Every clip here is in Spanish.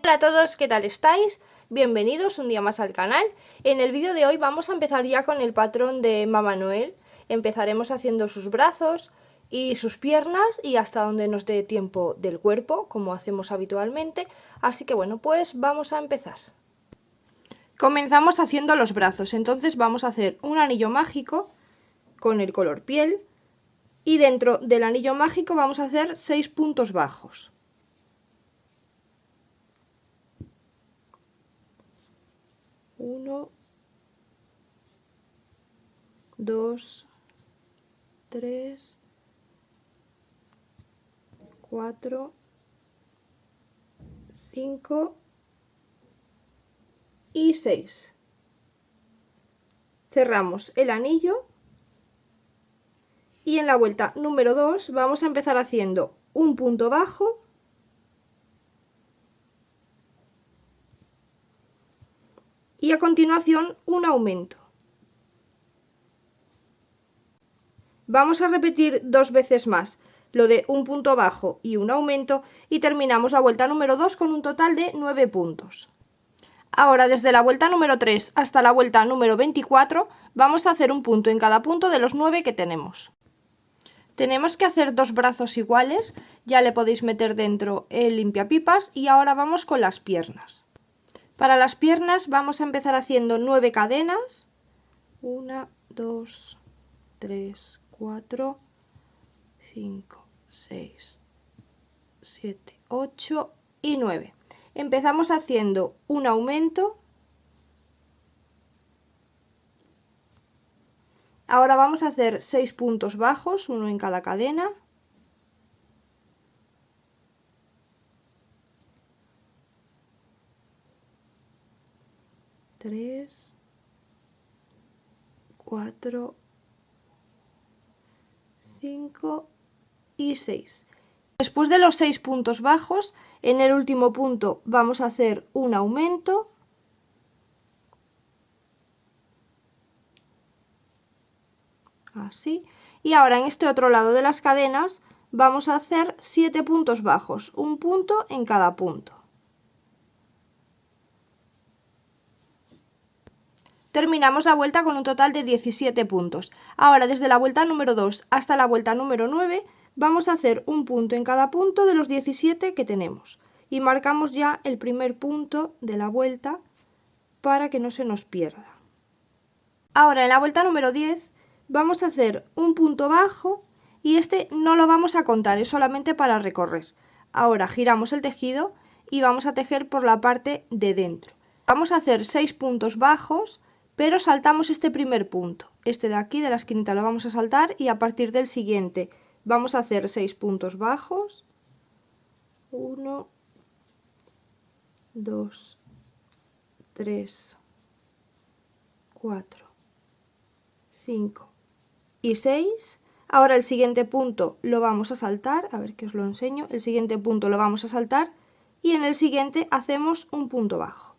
Hola a todos, ¿qué tal estáis? Bienvenidos un día más al canal. En el vídeo de hoy vamos a empezar ya con el patrón de Mamá Noel. Empezaremos haciendo sus brazos y sus piernas y hasta donde nos dé tiempo del cuerpo, como hacemos habitualmente. Así que bueno, pues vamos a empezar. Comenzamos haciendo los brazos, entonces vamos a hacer un anillo mágico con el color piel y dentro del anillo mágico vamos a hacer 6 puntos bajos. 1, 2, 3, 4, 5 y 6. Cerramos el anillo y en la vuelta número 2 vamos a empezar haciendo un punto bajo y a continuación un aumento. Vamos a repetir 2 veces más lo de un punto bajo y un aumento y terminamos la vuelta número 2 con un total de 9 puntos. Ahora desde la vuelta número 3 hasta la vuelta número 24 vamos a hacer un punto en cada punto de los 9 que tenemos. Tenemos que hacer 2 brazos iguales, ya le podéis meter dentro el limpiapipas y ahora vamos con las piernas. Para las piernas vamos a empezar haciendo 9 cadenas, 1, 2, 3, 4, 5, 6, 7, 8 y 9. Empezamos haciendo un aumento. Ahora vamos a hacer 6 puntos bajos, uno en cada cadena. Tres, 4, 5 y 6. Después de los 6 puntos bajos, en el último punto vamos a hacer un aumento. Así. Y ahora en este otro lado de las cadenas vamos a hacer 7 puntos bajos, un punto en cada punto. Terminamos la vuelta con un total de 17 puntos. Ahora desde la vuelta número 2 hasta la vuelta número 9 vamos a hacer un punto en cada punto de los 17 que tenemos. Y marcamos ya el primer punto de la vuelta para que no se nos pierda. Ahora en la vuelta número 10 vamos a hacer un punto bajo y este no lo vamos a contar, es solamente para recorrer. Ahora giramos el tejido y vamos a tejer por la parte de dentro. Vamos a hacer 6 puntos bajos, pero saltamos este primer punto. Este de aquí, de la esquinita, lo vamos a saltar y a partir del siguiente vamos a hacer 6 puntos bajos. 1, 2, 3, 4, 5 y 6. Ahora el siguiente punto lo vamos a saltar, a ver que os lo enseño, el siguiente punto lo vamos a saltar y en el siguiente hacemos un punto bajo.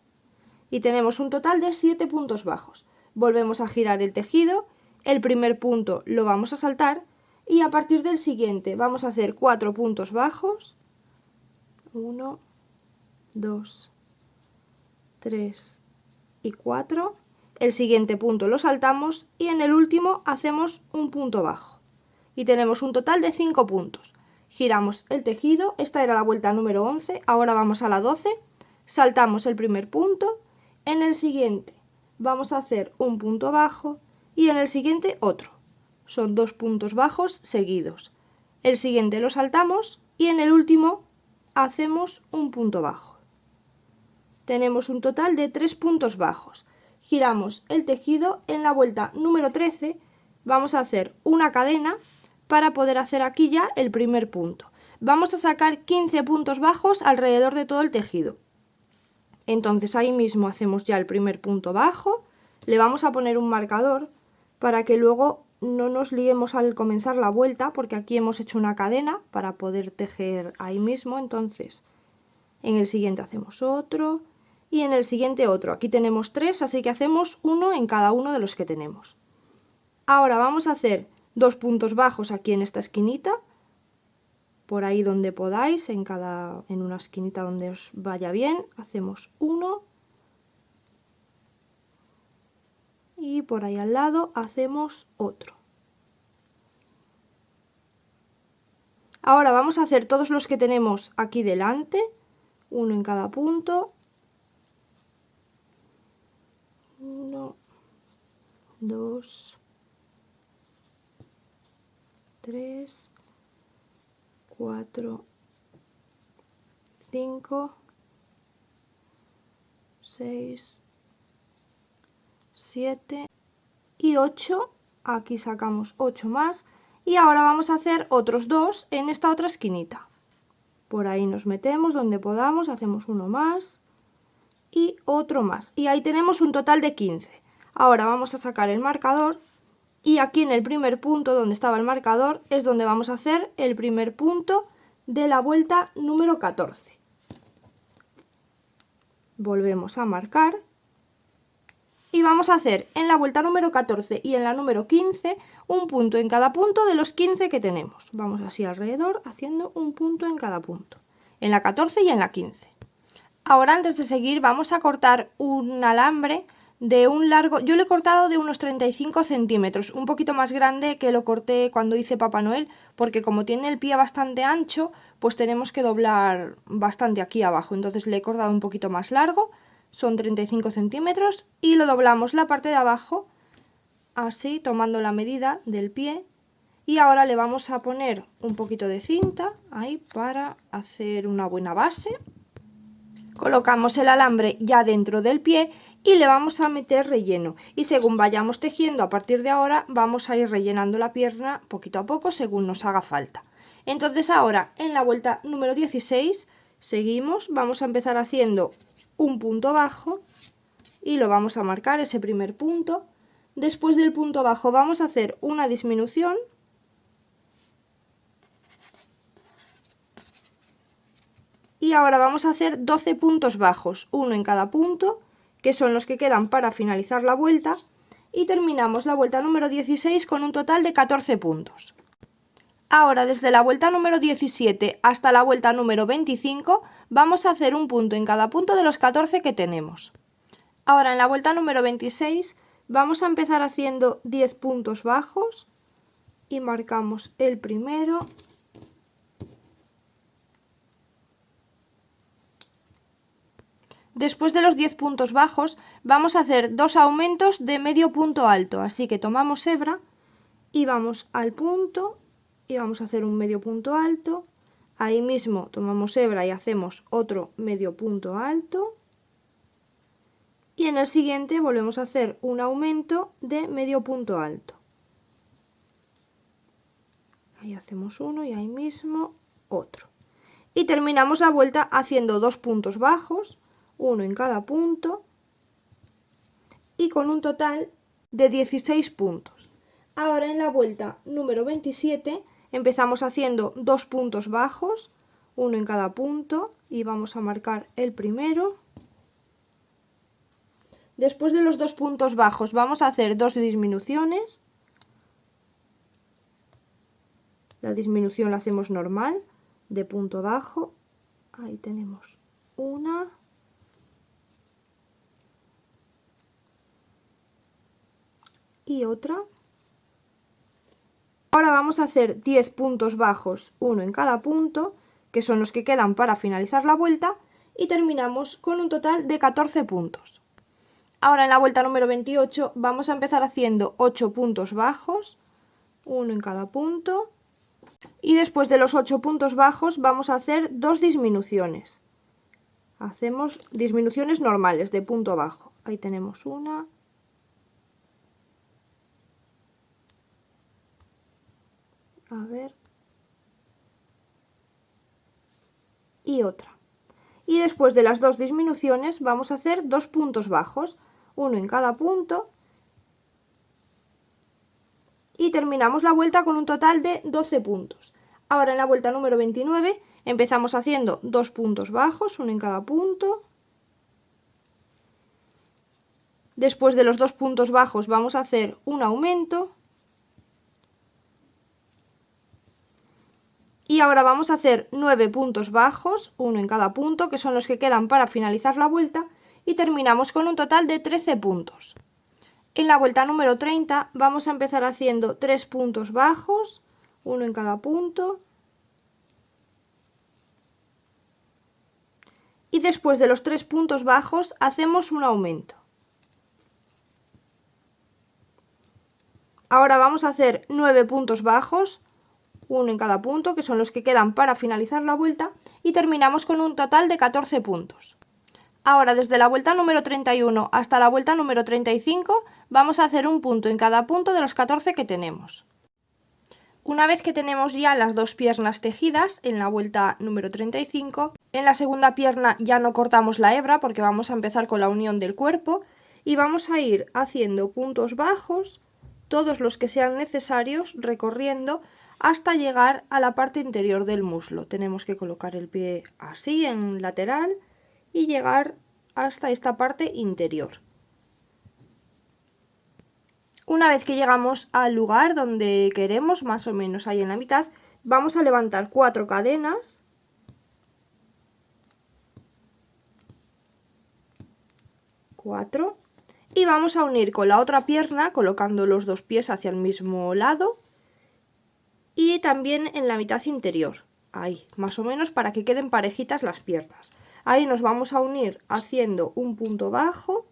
Y tenemos un total de 7 puntos bajos. Volvemos a girar el tejido, el primer punto lo vamos a saltar y a partir del siguiente vamos a hacer 4 puntos bajos. 1, 2, 3 y 4. El siguiente punto lo saltamos y en el último hacemos un punto bajo. Y tenemos un total de 5 puntos. Giramos el tejido, esta era la vuelta número 11, ahora vamos a la 12, saltamos el primer punto, en el siguiente vamos a hacer un punto bajo y en el siguiente otro. Son 2 puntos bajos seguidos. El siguiente lo saltamos y en el último hacemos un punto bajo. Tenemos un total de 3 puntos bajos. Giramos el tejido, en la vuelta número 13 vamos a hacer una cadena para poder hacer aquí ya el primer punto. Vamos a sacar 15 puntos bajos alrededor de todo el tejido. Entonces ahí mismo hacemos ya el primer punto bajo, le vamos a poner un marcador para que luego no nos liemos al comenzar la vuelta, porque aquí hemos hecho una cadena para poder tejer ahí mismo. Entonces en el siguiente hacemos otro y en el siguiente otro. Aquí tenemos 3, así que hacemos uno en cada uno de los que tenemos. Ahora vamos a hacer 2 puntos bajos aquí en esta esquinita, por ahí donde podáis, en una esquinita donde os vaya bien, hacemos uno. Y por ahí al lado hacemos otro. Ahora vamos a hacer todos los que tenemos aquí delante, uno en cada punto. 1, 2, 3, 4, 5, 6, 7 y 8. Aquí sacamos 8 más. Y ahora vamos a hacer otros 2 en esta otra esquinita. Por ahí nos metemos donde podamos, hacemos uno más y otro más. Y ahí tenemos un total de 15. Ahora vamos a sacar el marcador y aquí en el primer punto donde estaba el marcador es donde vamos a hacer el primer punto de la vuelta número 14. Volvemos a marcar. Y vamos a hacer en la vuelta número 14 y en la número 15 un punto en cada punto de los 15 que tenemos. Vamos así alrededor haciendo un punto en cada punto, en la 14 y en la 15. Ahora antes de seguir vamos a cortar un alambre de un largo, yo lo he cortado de unos 35 centímetros, un poquito más grande que lo corté cuando hice Papá Noel, porque como tiene el pie bastante ancho, pues tenemos que doblar bastante aquí abajo, entonces le he cortado un poquito más largo. Son 35 centímetros y lo doblamos la parte de abajo, así tomando la medida del pie. Y ahora le vamos a poner un poquito de cinta ahí para hacer una buena base. Colocamos el alambre ya dentro del pie y le vamos a meter relleno. Y según vayamos tejiendo a partir de ahora, vamos a ir rellenando la pierna poquito a poco según nos haga falta. Entonces ahora en la vuelta número 16 seguimos, vamos a empezar haciendo un punto bajo y lo vamos a marcar ese primer punto. Después del punto bajo vamos a hacer una disminución y ahora vamos a hacer 12 puntos bajos, uno en cada punto, que son los que quedan para finalizar la vuelta, y terminamos la vuelta número 16 con un total de 14 puntos. Ahora desde la vuelta número 17 hasta la vuelta número 25 vamos a hacer un punto en cada punto de los 14 que tenemos. Ahora en la vuelta número 26 vamos a empezar haciendo 10 puntos bajos y marcamos el primero. Después de los 10 puntos bajos vamos a hacer 2 aumentos de medio punto alto, así que tomamos hebra y vamos al punto y vamos a hacer un medio punto alto. Ahí mismo tomamos hebra y hacemos otro medio punto alto. Y en el siguiente volvemos a hacer un aumento de medio punto alto. Ahí hacemos uno y ahí mismo otro. Y terminamos la vuelta haciendo 2 puntos bajos, uno en cada punto, y con un total de 16 puntos. Ahora en la vuelta número 27 empezamos haciendo 2 puntos bajos, uno en cada punto, y vamos a marcar el primero. Después de los 2 puntos bajos vamos a hacer 2 disminuciones. La disminución la hacemos normal, de punto bajo. Ahí tenemos una. Y otra. Ahora vamos a hacer 10 puntos bajos, uno en cada punto, que son los que quedan para finalizar la vuelta, y terminamos con un total de 14 puntos. Ahora en la vuelta número 28 vamos a empezar haciendo 8 puntos bajos, uno en cada punto, y después de los 8 puntos bajos vamos a hacer 2 disminuciones. Hacemos disminuciones normales de punto bajo. Ahí tenemos una. A ver. Y otra. Y después de las 2 disminuciones vamos a hacer 2 puntos bajos, uno en cada punto, y terminamos la vuelta con un total de 12 puntos. Ahora en la vuelta número 29 empezamos haciendo 2 puntos bajos, uno en cada punto. Después de los 2 puntos bajos vamos a hacer un aumento. Y ahora vamos a hacer 9 puntos bajos, uno en cada punto, que son los que quedan para finalizar la vuelta, y terminamos con un total de 13 puntos. En la vuelta número 30 vamos a empezar haciendo 3 puntos bajos, uno en cada punto, y después de los 3 puntos bajos hacemos un aumento. Ahora vamos a hacer 9 puntos bajos, uno en cada punto, que son los que quedan para finalizar la vuelta, y terminamos con un total de 14 puntos. Ahora, desde la vuelta número 31 hasta la vuelta número 35, vamos a hacer un punto en cada punto de los 14 que tenemos. Una vez que tenemos ya las dos piernas tejidas en la vuelta número 35, en la segunda pierna ya no cortamos la hebra porque vamos a empezar con la unión del cuerpo y vamos a ir haciendo puntos bajos, todos los que sean necesarios, recorriendo hasta llegar a la parte interior del muslo. Tenemos que colocar el pie así en lateral y llegar hasta esta parte interior. Una vez que llegamos al lugar donde queremos, más o menos ahí en la mitad, vamos a levantar 4 cadenas. Y vamos a unir con la otra pierna colocando los dos pies hacia el mismo lado y también en la mitad interior, ahí, más o menos para que queden parejitas las piernas. Ahí nos vamos a unir haciendo un punto bajo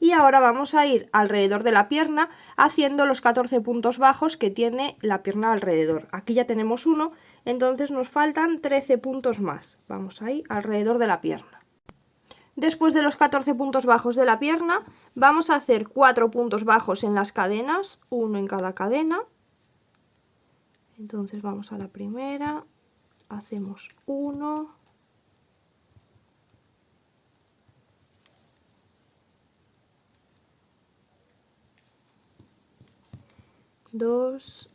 y ahora vamos a ir alrededor de la pierna haciendo los 14 puntos bajos que tiene la pierna alrededor. Aquí ya tenemos uno, entonces nos faltan 13 puntos más. Vamos ahí alrededor de la pierna. Después de los 14 puntos bajos de la pierna, vamos a hacer 4 puntos bajos en las cadenas, uno en cada cadena. Entonces vamos a la primera, hacemos 1, 2,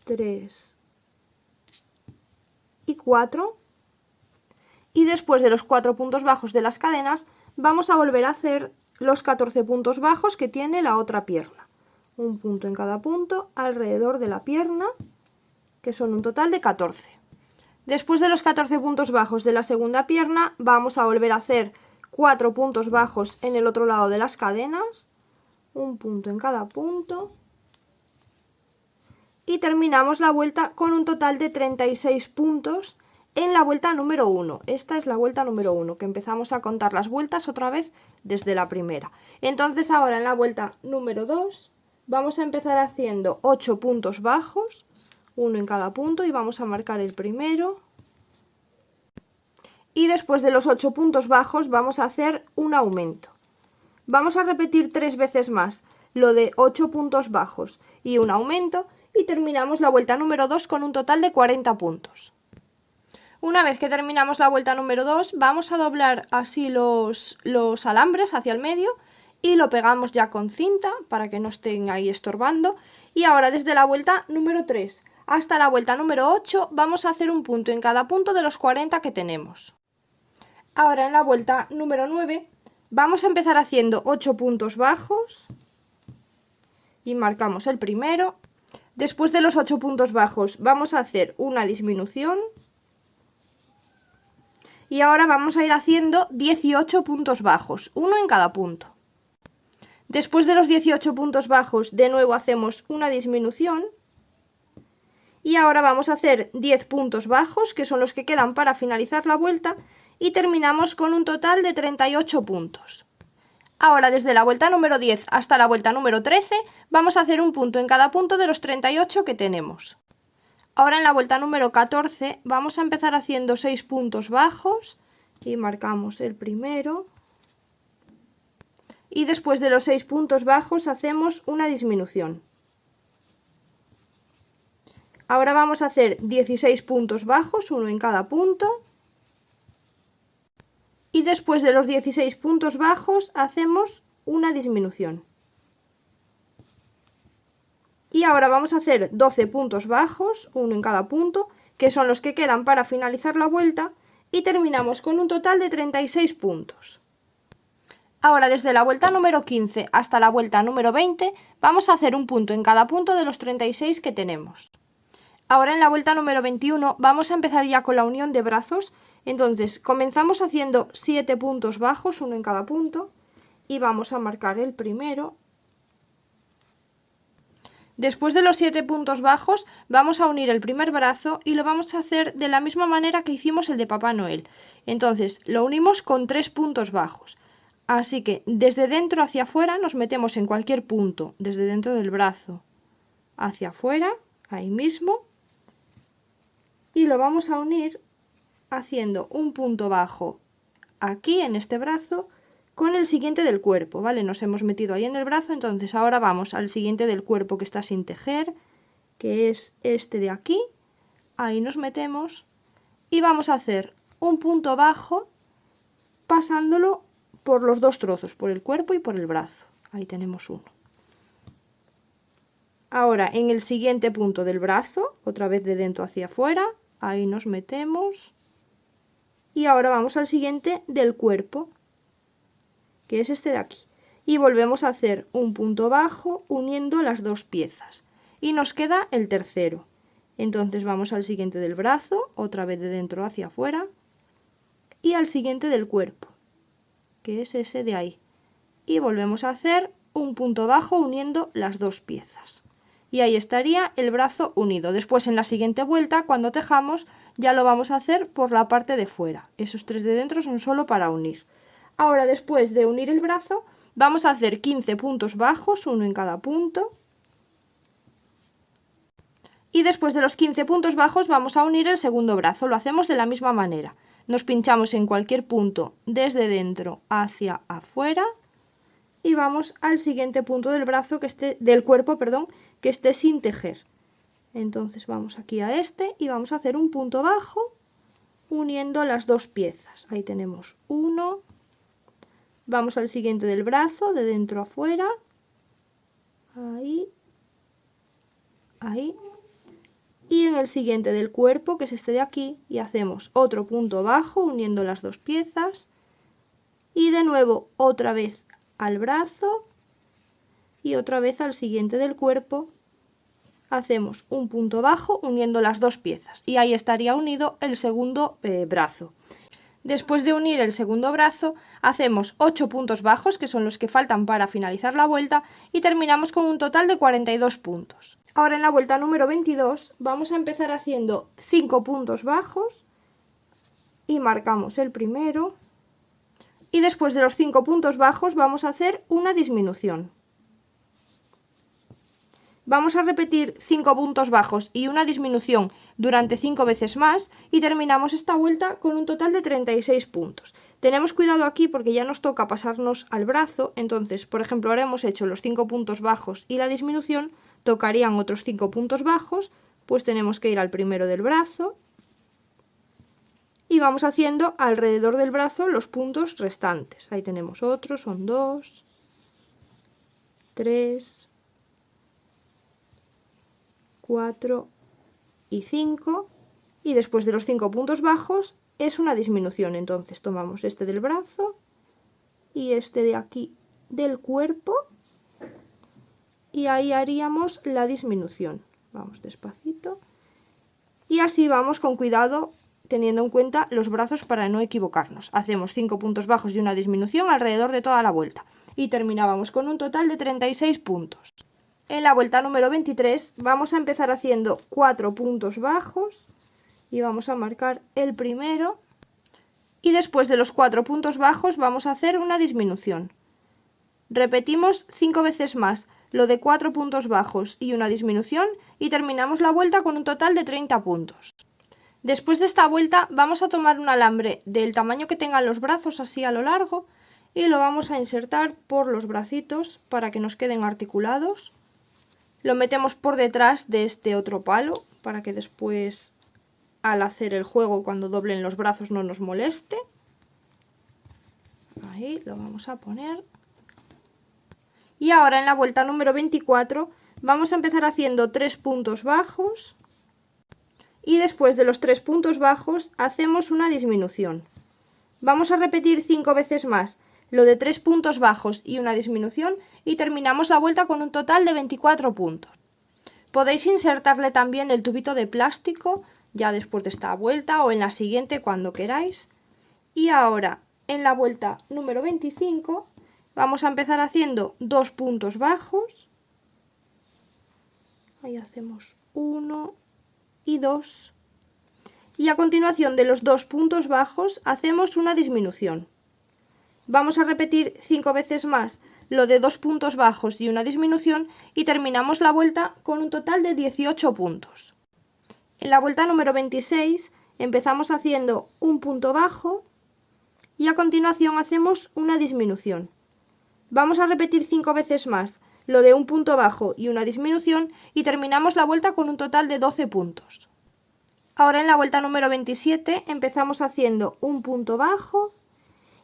3 y 4. Y después de los 4 puntos bajos de las cadenas vamos a volver a hacer los 14 puntos bajos que tiene la otra pierna. Un punto en cada punto alrededor de la pierna, que son un total de 14. Después de los 14 puntos bajos de la segunda pierna vamos a volver a hacer 4 puntos bajos en el otro lado de las cadenas, un punto en cada punto, y terminamos la vuelta con un total de 36 puntos en la vuelta número 1. Esta es la vuelta número 1, que empezamos a contar las vueltas otra vez desde la primera. Entonces ahora en la vuelta número 2 vamos a empezar haciendo 8 puntos bajos, uno en cada punto, y vamos a marcar el primero. Y después de los 8 puntos bajos vamos a hacer un aumento. Vamos a repetir 3 veces más lo de 8 puntos bajos y un aumento y terminamos la vuelta número 2 con un total de 40 puntos. Una vez que terminamos la vuelta número 2 vamos a doblar así los alambres hacia el medio y lo pegamos ya con cinta para que no estén ahí estorbando. Y ahora desde la vuelta número 3 hasta la vuelta número 8 vamos a hacer un punto en cada punto de los 40 que tenemos. Ahora en la vuelta número 9 vamos a empezar haciendo 8 puntos bajos y marcamos el primero. Después de los 8 puntos bajos vamos a hacer una disminución y ahora vamos a ir haciendo 18 puntos bajos, uno en cada punto. Después de los 18 puntos bajos de nuevo hacemos una disminución y ahora vamos a hacer 10 puntos bajos, que son los que quedan para finalizar la vuelta, y terminamos con un total de 38 puntos. Ahora desde la vuelta número 10 hasta la vuelta número 13 vamos a hacer un punto en cada punto de los 38 que tenemos. Ahora en la vuelta número 14 vamos a empezar haciendo 6 puntos bajos y marcamos el primero. Y después de los 6 puntos bajos hacemos una disminución. Ahora vamos a hacer 16 puntos bajos, uno en cada punto. Y después de los 16 puntos bajos hacemos una disminución. Y ahora vamos a hacer 12 puntos bajos, uno en cada punto, que son los que quedan para finalizar la vuelta, y terminamos con un total de 36 puntos. Ahora, desde la vuelta número 15 hasta la vuelta número 20, vamos a hacer un punto en cada punto de los 36 que tenemos. Ahora en la vuelta número 21 vamos a empezar ya con la unión de brazos. Entonces comenzamos haciendo 7 puntos bajos, uno en cada punto, y vamos a marcar el primero. Después de los 7 puntos bajos vamos a unir el primer brazo y lo vamos a hacer de la misma manera que hicimos el de Papá Noel. Entonces lo unimos con 3 puntos bajos. Así que desde dentro hacia afuera nos metemos en cualquier punto, desde dentro del brazo hacia afuera, ahí mismo, y lo vamos a unir haciendo un punto bajo aquí en este brazo con el siguiente del cuerpo, ¿vale? Nos hemos metido ahí en el brazo, entonces ahora vamos al siguiente del cuerpo que está sin tejer, que es este de aquí, ahí nos metemos y vamos a hacer un punto bajo pasándolo por los dos trozos, por el cuerpo y por el brazo, ahí tenemos uno. Ahora en el siguiente punto del brazo, otra vez de dentro hacia afuera, ahí nos metemos y ahora vamos al siguiente del cuerpo, que es este de aquí, y volvemos a hacer un punto bajo uniendo las dos piezas y nos queda el tercero. Entonces vamos al siguiente del brazo, otra vez de dentro hacia afuera, y al siguiente del cuerpo, que es ese de ahí, y volvemos a hacer un punto bajo uniendo las dos piezas y ahí estaría el brazo unido. Después en la siguiente vuelta, cuando tejamos, ya lo vamos a hacer por la parte de fuera. Esos 3 de dentro son solo para unir. Ahora, después de unir el brazo, vamos a hacer 15 puntos bajos, uno en cada punto. Y después de los 15 puntos bajos vamos a unir el segundo brazo. Lo hacemos de la misma manera. Nos pinchamos en cualquier punto desde dentro hacia afuera y vamos al siguiente punto del brazo del cuerpo, que esté sin tejer. Entonces vamos aquí a este y vamos a hacer un punto bajo uniendo las dos piezas. Ahí tenemos uno. Vamos al siguiente del brazo, de dentro a afuera. Ahí. Ahí. Y en el siguiente del cuerpo, que es este de aquí, y hacemos otro punto bajo uniendo las dos piezas. Y de nuevo otra vez al brazo y otra vez al siguiente del cuerpo hacemos un punto bajo uniendo las dos piezas y ahí estaría unido el segundo brazo. Después de unir el segundo brazo hacemos 8 puntos bajos, que son los que faltan para finalizar la vuelta, y terminamos con un total de 42 puntos. Ahora en la vuelta número 22 vamos a empezar haciendo 5 puntos bajos y marcamos el primero. Y después de los 5 puntos bajos vamos a hacer una disminución. Vamos a repetir 5 puntos bajos y una disminución durante 5 veces más y terminamos esta vuelta con un total de 36 puntos. Tenemos cuidado aquí porque ya nos toca pasarnos al brazo, entonces, por ejemplo, ahora hemos hecho los 5 puntos bajos y la disminución, tocarían otros 5 puntos bajos, pues tenemos que ir al primero del brazo. Y vamos haciendo alrededor del brazo los puntos restantes. Ahí tenemos otros, son 2, 3, 4 y 5. Y después de los 5 puntos bajos es una disminución. Entonces tomamos este del brazo y este de aquí del cuerpo. Y ahí haríamos la disminución. Vamos despacito. Y así vamos con cuidado, teniendo en cuenta los brazos para no equivocarnos. Hacemos 5 puntos bajos y una disminución alrededor de toda la vuelta. Y terminábamos con un total de 36 puntos. En la vuelta número 23 vamos a empezar haciendo 4 puntos bajos. Y vamos a marcar el primero. Y después de los 4 puntos bajos vamos a hacer una disminución. Repetimos 5 veces más lo de 4 puntos bajos y una disminución. Y terminamos la vuelta con un total de 30 puntos. Después de esta vuelta vamos a tomar un alambre del tamaño que tengan los brazos, así a lo largo, y lo vamos a insertar por los bracitos para que nos queden articulados. Lo metemos por detrás de este otro palo para que después, al hacer el juego, cuando doblen los brazos no nos moleste. Ahí lo vamos a poner. Y ahora en la vuelta número 24 vamos a empezar haciendo 3 puntos bajos. Y después de los 3 puntos bajos hacemos una disminución. Vamos a repetir 5 veces más lo de 3 puntos bajos y una disminución y terminamos la vuelta con un total de 24 puntos. Podéis insertarle también el tubito de plástico ya después de esta vuelta o en la siguiente cuando queráis. Y ahora en la vuelta número 25 vamos a empezar haciendo 2 puntos bajos. Ahí hacemos 1 y 2. Y a continuación de los 2 puntos bajos hacemos una disminución. Vamos a repetir 5 veces más lo de 2 puntos bajos y una disminución y terminamos la vuelta con un total de 18 puntos. En la vuelta número 26 empezamos haciendo un punto bajo y a continuación hacemos una disminución. Vamos a repetir 5 veces más lo de un punto bajo y una disminución y terminamos la vuelta con un total de 12 puntos. Ahora en la vuelta número 27 empezamos haciendo un punto bajo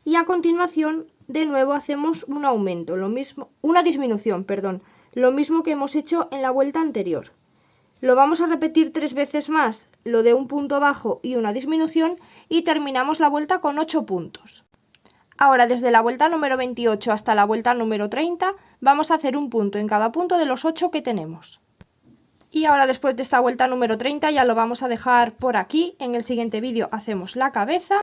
y a continuación de nuevo hacemos un aumento, una disminución, lo mismo que hemos hecho en la vuelta anterior. Lo vamos a repetir 3 veces más, lo de un punto bajo y una disminución y terminamos la vuelta con 8 puntos. Ahora desde la vuelta número 28 hasta la vuelta número 30 vamos a hacer un punto en cada punto de los 8 que tenemos. Y ahora después de esta vuelta número 30 ya lo vamos a dejar por aquí. En el siguiente vídeo hacemos la cabeza.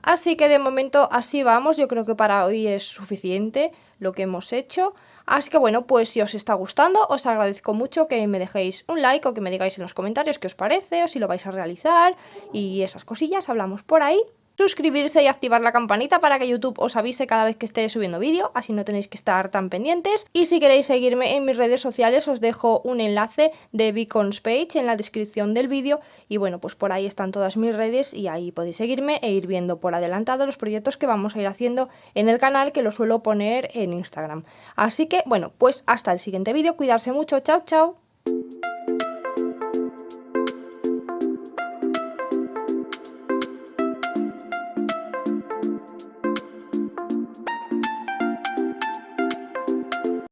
Así que de momento así vamos, yo creo que para hoy es suficiente lo que hemos hecho. Así que bueno, pues si os está gustando, os agradezco mucho que me dejéis un like o que me digáis en los comentarios qué os parece o si lo vais a realizar y esas cosillas, hablamos por ahí. Suscribirse y activar la campanita para que YouTube os avise cada vez que esté subiendo vídeo, así no tenéis que estar tan pendientes. Y si queréis seguirme en mis redes sociales os dejo un enlace de Beacons Page en la descripción del vídeo y bueno, pues por ahí están todas mis redes y ahí podéis seguirme e ir viendo por adelantado los proyectos que vamos a ir haciendo en el canal, que lo suelo poner en Instagram. Así que bueno, pues hasta el siguiente vídeo, cuidarse mucho, chao chao.